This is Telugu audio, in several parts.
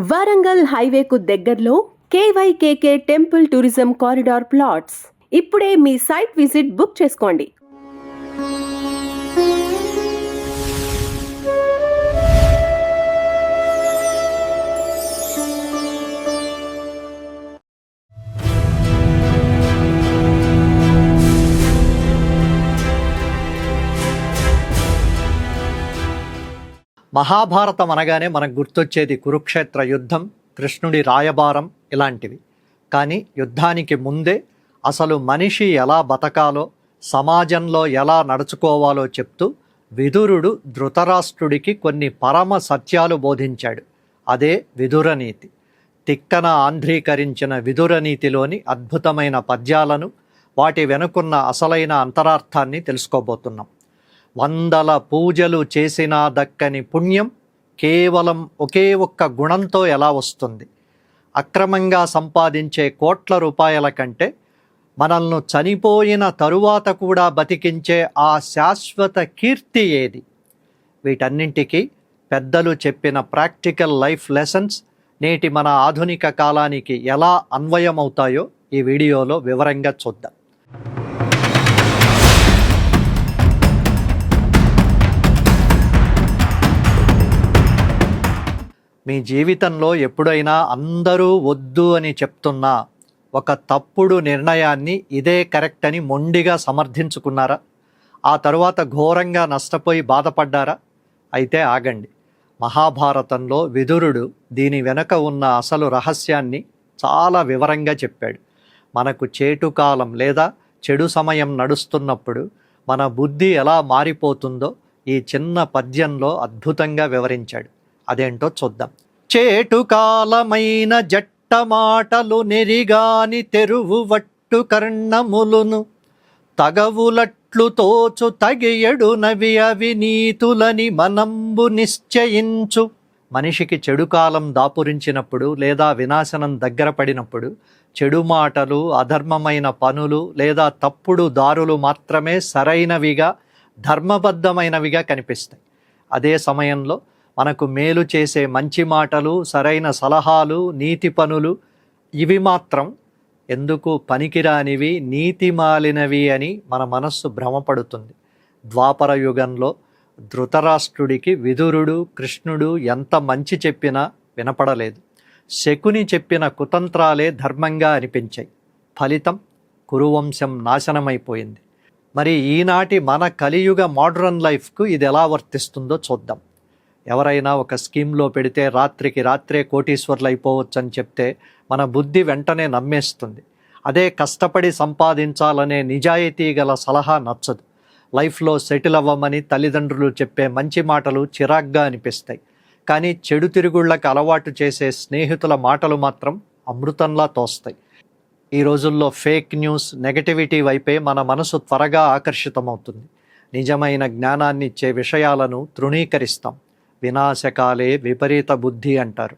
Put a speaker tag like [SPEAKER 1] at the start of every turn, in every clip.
[SPEAKER 1] వరంగల్ హైవేకు దగ్గరలో కేవైకేకే టెంపుల్ టూరిజం కారిడార్ ప్లాట్స్. ఇప్పుడే మీ సైట్ విజిట్ బుక్ చేసుకోండి.
[SPEAKER 2] మహాభారతం అనగానే మనకు గుర్తొచ్చేది కురుక్షేత్ర యుద్ధం, కృష్ణుడి రాయబారం ఇలాంటివి. కానీ యుద్ధానికి ముందే అసలు మనిషి ఎలా బతకాలో, సమాజంలో ఎలా నడుచుకోవాలో చెప్తూ విదురుడు ధృతరాష్ట్రుడికి కొన్ని పరమ సత్యాలు బోధించాడు. అదే విదురనీతి. తిక్కన ఆంధ్రీకరించిన విదురనీతిలోని అద్భుతమైన పద్యాలను, వాటి వెనుకున్న అసలైన అంతరార్థాన్ని తెలుసుకోబోతున్నాం. వందల పూజలు చేసినా దక్కని పుణ్యం కేవలం ఒకే ఒక్క గుణంతో ఎలా వస్తుంది? అక్రమంగా సంపాదించే కోట్ల రూపాయల కంటే మనల్ని చనిపోయిన తరువాత కూడా బతికించే ఆ శాశ్వత కీర్తి ఏది? వీటన్నింటికీ పెద్దలు చెప్పిన ప్రాక్టికల్ లైఫ్ లెసన్స్ నేటి మన ఆధునిక కాలానికి ఎలా అన్వయమవుతాయో ఈ వీడియోలో వివరంగా చూద్దాం. మీ జీవితంలో ఎప్పుడైనా అందరూ వద్దు అని చెప్తున్నా ఒక తప్పుడు నిర్ణయాన్ని ఇదే కరెక్ట్ అని మొండిగా సమర్థించుకున్నారా? ఆ తరువాత ఘోరంగా నష్టపోయి బాధపడ్డారా? అయితే ఆగండి. మహాభారతంలో విదురుడు దీని వెనుక ఉన్న అసలు రహస్యాన్ని చాలా వివరంగా చెప్పాడు. మనకు చేటుకాలం లేదా చెడు సమయం నడుస్తున్నప్పుడు మన బుద్ధి ఎలా మారిపోతుందో ఈ చిన్న పద్యంలో అద్భుతంగా వివరించాడు. అదేంటో చూద్దాం. చేటుకాలమైన జట్ట మాటలు నెరిగాని తెరువు వట్టు కర్ణములును తగవులట్లు తోచు తగియడునవి అవినీతులని మనంబు నిశ్చయించు. మనిషికి చెడు కాలం దాపురించినప్పుడు లేదా వినాశనం దగ్గర పడినప్పుడు చెడు మాటలు, అధర్మమైన పనులు లేదా తప్పుడు దారులు మాత్రమే సరైనవిగా, ధర్మబద్ధమైనవిగా కనిపిస్తాయి. అదే సమయంలో మనకు మేలు చేసే మంచి మాటలు, సరైన సలహాలు, నీతి పనులు ఇవి మాత్రం ఎందుకు పనికిరానివి, నీతి మాలినవి అని మన మనస్సు భ్రమపడుతుంది. ద్వాపర యుగంలో ధృతరాష్ట్రుడికి విదురుడు, కృష్ణుడు ఎంత మంచి చెప్పినా వినపడలేదు. శకుని చెప్పిన కుతంత్రాలే ధర్మంగా అనిపించాయి. ఫలితం కురువంశం నాశనమైపోయింది. మరి ఈనాటి మన కలియుగ మోడ్రన్ లైఫ్కు ఇది ఎలా వర్తిస్తుందో చూద్దాం. ఎవరైనా ఒక స్కీమ్లో పెడితే రాత్రికి రాత్రే కోటీశ్వర్లు అయిపోవచ్చని చెప్తే మన బుద్ధి వెంటనే నమ్మేస్తుంది. అదే కష్టపడి సంపాదించాలనే నిజాయితీ గల సలహా నచ్చదు. లైఫ్లో సెటిల్ అవ్వమని తల్లిదండ్రులు చెప్పే మంచి మాటలు చిరాగ్గా అనిపిస్తాయి. కానీ చెడు తిరుగుళ్ళకి అలవాటు చేసే స్నేహితుల మాటలు మాత్రం అమృతంలా తోస్తాయి. ఈ రోజుల్లో ఫేక్ న్యూస్, నెగటివిటీ వైపే మన మనసు త్వరగా ఆకర్షితమవుతుంది. నిజమైన జ్ఞానాన్ని ఇచ్చే విషయాలను తృణీకరిస్తాం. వినాశకాలే విపరీత బుద్ధి అంటారు.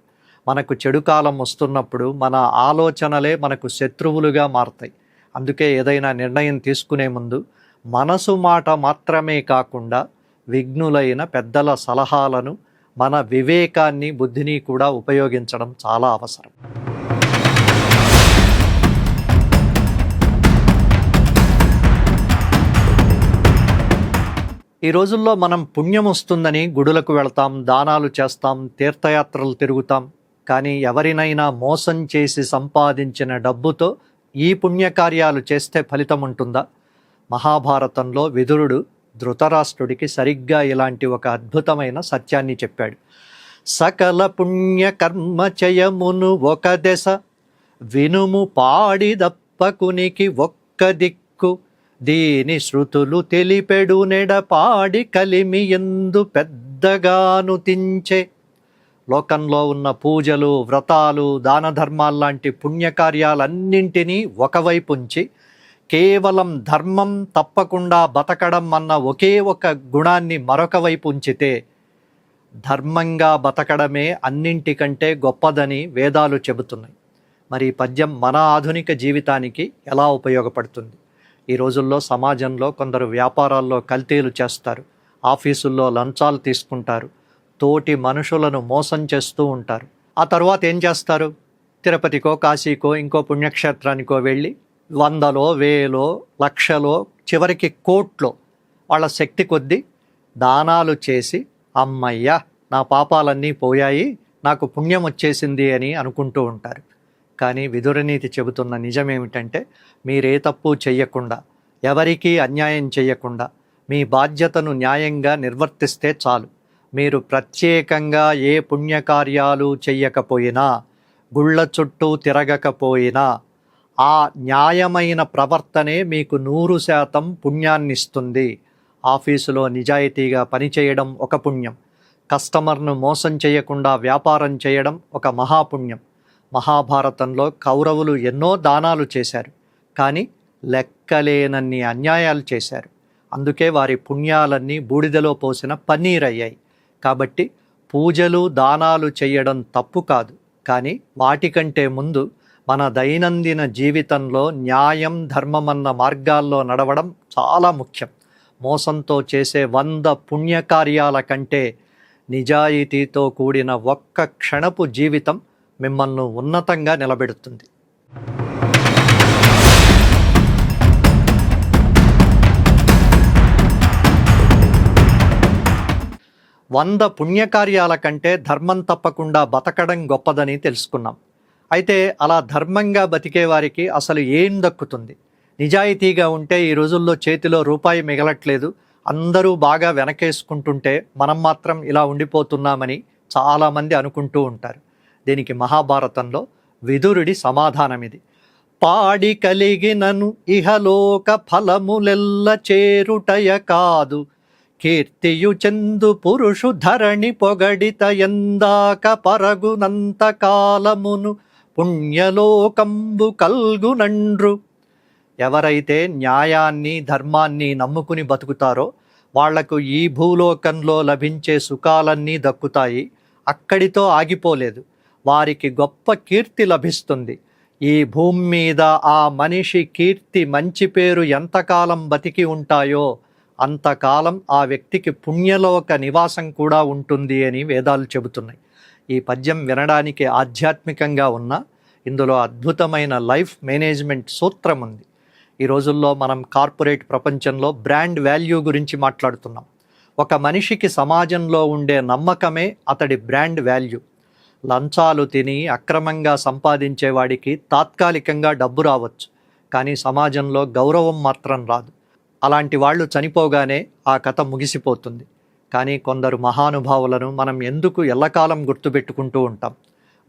[SPEAKER 2] మనకు చెడు కాలం వస్తున్నప్పుడు మన ఆలోచనలే మనకు శత్రువులుగా మారతాయి. అందుకే ఏదైనా నిర్ణయం తీసుకునే ముందు మనసు మాట మాత్రమే కాకుండా విఘ్నులైన పెద్దల సలహాలను, మన వివేకాన్ని, బుద్ధిని కూడా ఉపయోగించడం చాలా అవసరం. ఈ రోజుల్లో మనం పుణ్యం వస్తుందని గుడులకు వెళతాం, దానాలు చేస్తాం, తీర్థయాత్రలు తిరుగుతాం. కానీ ఎవరినైనా మోసం చేసి సంపాదించిన డబ్బుతో ఈ పుణ్యకార్యాలు చేస్తే ఫలితం ఉంటుందా? మహాభారతంలో విదురుడు ధృతరాష్ట్రుడికి సరిగ్గా ఇలాంటి ఒక అద్భుతమైన సత్యాన్ని చెప్పాడు. సకల పుణ్యకర్మ చయమును ఒక దశ వినుము పాడిదప్పకునికి ఒక్క దిక్కు దీని శృతులు తెలిపెడు నెడపాడి కలిమి ఎందు పెద్దగాను తించే. లోకంలో ఉన్న పూజలు, వ్రతాలు, దాన ధర్మాల్లాంటి పుణ్యకార్యాలన్నింటినీ ఒకవైపు ఉంచి కేవలం ధర్మం తప్పకుండా బతకడం అన్న ఒకే ఒక గుణాన్ని మరొక వైపు ఉంచితే ధర్మంగా బతకడమే అన్నింటికంటే గొప్పదని వేదాలు చెబుతున్నాయి. మరి ఈ పద్యం మన ఆధునిక జీవితానికి ఎలా ఉపయోగపడుతుంది? ఈ రోజుల్లో సమాజంలో కొందరు వ్యాపారాల్లో కల్తీలు చేస్తారు, ఆఫీసుల్లో లంచాలు తీసుకుంటారు, తోటి మనుషులను మోసం చేస్తూ ఉంటారు. ఆ తర్వాత ఏం చేస్తారు? తిరుపతికో, కాశీకో, ఇంకో పుణ్యక్షేత్రానికో వెళ్ళి 100లో, 1000లో, లక్షలో, చివరికి కోట్లో వాళ్ళ శక్తి కొద్దీ దానాలు చేసి అమ్మయ్య నా పాపాలన్నీ పోయాయి, నాకు పుణ్యం వచ్చేసింది అని అనుకుంటూ ఉంటారు. కానీ విదురనీతి చెబుతున్న నిజం ఏమిటంటే, మీరే తప్పు చెయ్యకుండా, ఎవరికీ అన్యాయం చేయకుండా మీ బాధ్యతను న్యాయంగా నిర్వర్తిస్తే చాలు. మీరు ప్రత్యేకంగా ఏ పుణ్యకార్యాలు చెయ్యకపోయినా, గుళ్ళ చుట్టూ తిరగకపోయినా, ఆ న్యాయమైన ప్రవర్తనే మీకు 100% పుణ్యాన్నిస్తుంది. ఆఫీసులో నిజాయితీగా పనిచేయడం ఒక పుణ్యం, కస్టమర్ను మోసం చేయకుండా వ్యాపారం చేయడం ఒక మహాపుణ్యం. మహాభారతంలో కౌరవులు ఎన్నో దానాలు చేశారు, కానీ లెక్కలేనన్ని అన్యాయాలు చేశారు. అందుకే వారి పుణ్యాలన్నీ బూడిదలో పోసిన పన్నీరయ్యాయి. కాబట్టి పూజలు, దానాలు చేయడం తప్పు కాదు, కానీ వాటికంటే ముందు మన దైనందిన జీవితంలో న్యాయం, ధర్మమన్న మార్గాల్లో నడవడం చాలా ముఖ్యం. మోసంతో చేసే 100 పుణ్యకార్యాల కంటే నిజాయితీతో కూడిన ఒక్క క్షణపు జీవితం మిమ్మల్ని ఉన్నతంగా నిలబెడుతుంది. వంద పుణ్యకార్యాల కంటే ధర్మం తప్పకుండా బతకడం గొప్పదని తెలుసుకున్నాం. అయితే అలా ధర్మంగా బతికే వారికి అసలు ఏం దక్కుతుంది? నిజాయితీగా ఉంటే ఈ రోజుల్లో చేతిలో రూపాయి మిగలట్లేదు, అందరూ బాగా వెనకేసుకుంటుంటే మనం మాత్రం ఇలా ఉండిపోతున్నామని చాలామంది అనుకుంటూ ఉంటారు. దీనికి మహాభారతంలో విదురుడి సమాధానం ఇది. పాడి కలిగినను ఇహలోక ఫలములెల్ల చేరుటయ కాదు, కీర్తియు చెందు పురుషు ధరణి పొగడిత ఎందాక పరగునంత కాలమును పుణ్యలోకంబు కల్గునండ్రు. ఎవరైతే న్యాయాన్ని, ధర్మాన్ని నమ్ముకుని బతుకుతారో వాళ్లకు ఈ భూలోకంలో లభించే సుఖాలన్నీ దక్కుతాయి. అక్కడితో ఆగిపోలేదు, వారికి గొప్ప కీర్తి లభిస్తుంది. ఈ భూమి మీద ఆ మనిషి కీర్తి, మంచి పేరు ఎంతకాలం బతికి ఉంటాయో అంతకాలం ఆ వ్యక్తికి పుణ్యలోక నివాసం కూడా ఉంటుంది అని వేదాలు చెబుతున్నాయి. ఈ పద్యం వినడానికి ఆధ్యాత్మికంగా ఉన్న ఇందులో అద్భుతమైన లైఫ్ మేనేజ్మెంట్ సూత్రం ఉంది. ఈ రోజుల్లో మనం కార్పొరేట్ ప్రపంచంలో బ్రాండ్ వాల్యూ గురించి మాట్లాడుతున్నాం. ఒక మనిషికి సమాజంలో ఉండే నమ్మకమే అతడి బ్రాండ్ వాల్యూ. లంచాలు తిని అక్రమంగా సంపాదించేవాడికి తాత్కాలికంగా డబ్బు రావచ్చు, కానీ సమాజంలో గౌరవం మాత్రం రాదు. అలాంటి వాళ్ళు చనిపోగానే ఆ కథ ముగిసిపోతుంది. కానీ కొందరు మహానుభావులను మనం ఎందుకు ఎల్లకాలం గుర్తుపెట్టుకుంటూ ఉంటాం?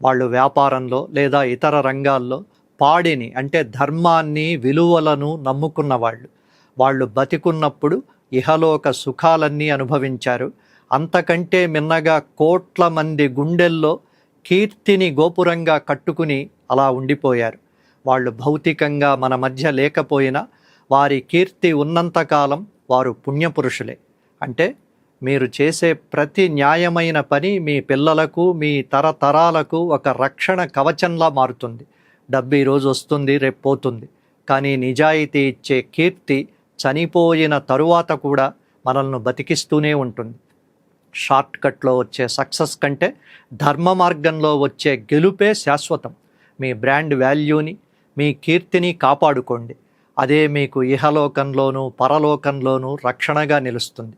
[SPEAKER 2] వాళ్ళు వ్యాపారంలో లేదా ఇతర రంగాల్లో పాడిని, అంటే ధర్మాన్ని, విలువలను నమ్ముకున్న వాళ్ళు. వాళ్ళు బతికున్నప్పుడు ఇహలోక సుఖాలన్నీ అనుభవించారు. అంతకంటే మిన్నగా కోట్ల మంది గుండెల్లో కీర్తిని గోపురంగా కట్టుకుని అలా ఉండిపోయారు. వాళ్ళు భౌతికంగా మన మధ్య లేకపోయినా వారి కీర్తి ఉన్నంతకాలం వారు పుణ్యపురుషులే. అంటే మీరు చేసే ప్రతి న్యాయమైన పని మీ పిల్లలకు, మీ తరతరాలకు ఒక రక్షణ కవచంలా మారుతుంది. డబ్బు ఈరోజు వస్తుంది, రేపు పోతుంది, కానీ నిజాయితీ ఇచ్చే కీర్తి చనిపోయిన తరువాత కూడా మనల్ని బతికిస్తూనే ఉంటుంది. షార్ట్ కట్లో వచ్చే సక్సెస్ కంటే ధర్మ మార్గంలో వచ్చే గెలుపే శాశ్వతం. మీ బ్రాండ్ వాల్యూని, మీ కీర్తిని కాపాడుకోండి. అదే మీకు ఇహలోకంలోనూ పరలోకంలోనూ రక్షణగా నిలుస్తుంది.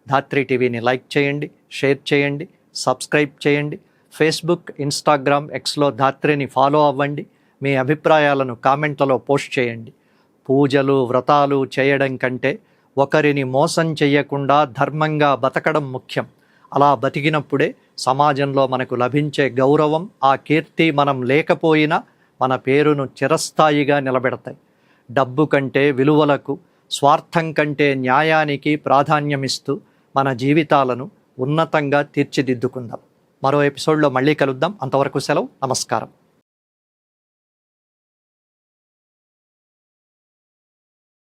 [SPEAKER 2] ధాత్రి టీవీని లైక్ చేయండి, షేర్ చేయండి, సబ్స్క్రైబ్ చేయండి. ఫేస్బుక్, ఇన్స్టాగ్రామ్, ఎక్స్లో ధాత్రిని ఫాలో అవ్వండి. మీ అభిప్రాయాలను కామెంట్లలో పోస్ట్ చేయండి. పూజలు, వ్రతాలు చేయడం కంటే ఒకరిని మోసం చేయకుండా ధర్మంగా బతకడం ముఖ్యం. అలా బతికినప్పుడే సమాజంలో మనకు లభించే గౌరవం, ఆ కీర్తి మనం లేకపోయినా మన పేరును చిరస్థాయిగా నిలబెడతాయి. డబ్బు కంటే విలువలకు, స్వార్థం కంటే న్యాయానికి ప్రాధాన్యమిస్తూ మన జీవితాలను ఉన్నతంగా తీర్చిదిద్దుకుందాం. మరో ఎపిసోడ్లో మళ్ళీ కలుద్దాం. అంతవరకు సెలవు. నమస్కారం.